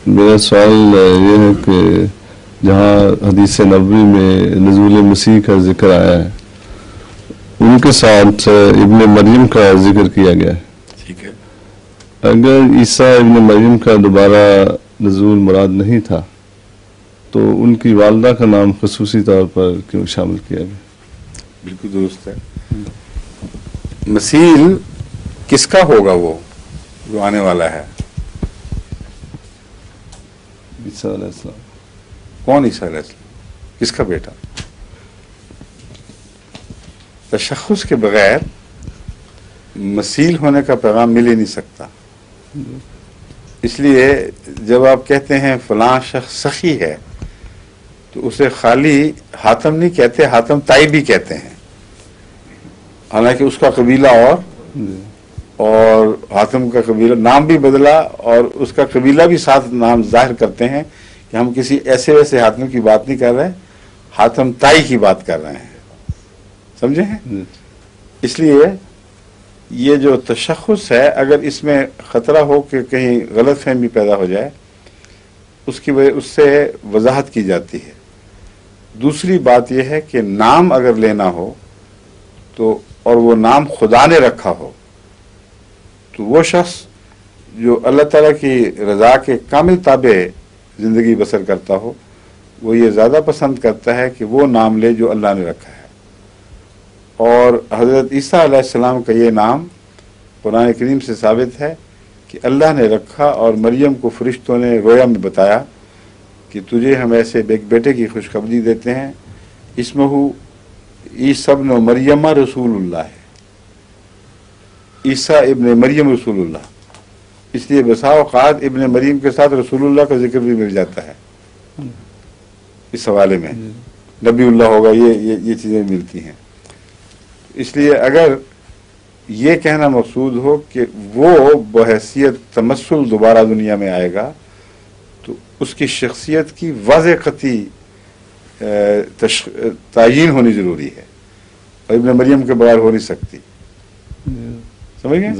میرا سوال یہ ہے کہ جہاں حدیث نبوی میں نزول مسیح کا ذکر آیا ہے ان کے ساتھ ابن مریم کا ذکر کیا گیا ہے. ٹھیک ہے. اگر عیسیٰ ابن مریم کا دوبارہ نزول مراد نہیں تھا تو ان کی والدہ کا نام خصوصی طور پر کیوں شامل کیا گیا؟ بالکل درست ہے. مسیح کس کا ہوگا وہ جو آنے والا ہے؟ عیسیٰ علیہ السلام. کون عیسیٰ علیہ السلام؟ کس کا بیٹا؟ تشخص کے بغیر مسیح ہونے کا پیغام مل ہی نہیں سکتا. اس لیے جب آپ کہتے ہیں فلاں شخص سخی ہے تو اسے خالی حاتم نہیں کہتے، حاتم تائی بھی کہتے ہیں، حالانکہ اس کا قبیلہ اور حاتم کا قبیلہ نام بھی بدلا اور اس کا قبیلہ بھی ساتھ نام ظاہر کرتے ہیں کہ ہم کسی ایسے ویسے حاتم کی بات نہیں کر رہے، حاتم تائی کی بات کر رہے ہیں. سمجھے ہیں؟ اس لیے یہ جو تشخص ہے اگر اس میں خطرہ ہو کہ کہیں غلط فہمی پیدا ہو جائے اس کی وجہ اس سے وضاحت کی جاتی ہے. دوسری بات یہ ہے کہ نام اگر لینا ہو تو اور وہ نام خدا نے رکھا ہو تو وہ شخص جو اللہ تعالیٰ کی رضا کے کامل تابع زندگی بسر کرتا ہو وہ یہ زیادہ پسند کرتا ہے کہ وہ نام لے جو اللہ نے رکھا ہے. اور حضرت عیسیٰ علیہ السلام کا یہ نام قرآن کریم سے ثابت ہے کہ اللہ نے رکھا اور مریم کو فرشتوں نے رویا میں بتایا کہ تجھے ہم ایسے ایک بیٹے کی خوشخبری دیتے ہیں اسمہ عیسیٰ ابن مریم رسول اللہ ہے. عیسیٰ ابن مریم رسول اللہ. اس لیے بسا اوقات ابن مریم کے ساتھ رسول اللہ کا ذکر بھی مل جاتا ہے اس حوالے میں. نبی اللہ ہوگا، یہ چیزیں ملتی ہیں. اس لیے اگر یہ کہنا مقصود ہو کہ وہ بحیثیت تمثل دوبارہ دنیا میں آئے گا تو اس کی شخصیت کی واضح قطعی تعیین ہونی ضروری ہے اور ابن مریم کے بغیر ہو نہیں سکتی. سمجھ گئے؟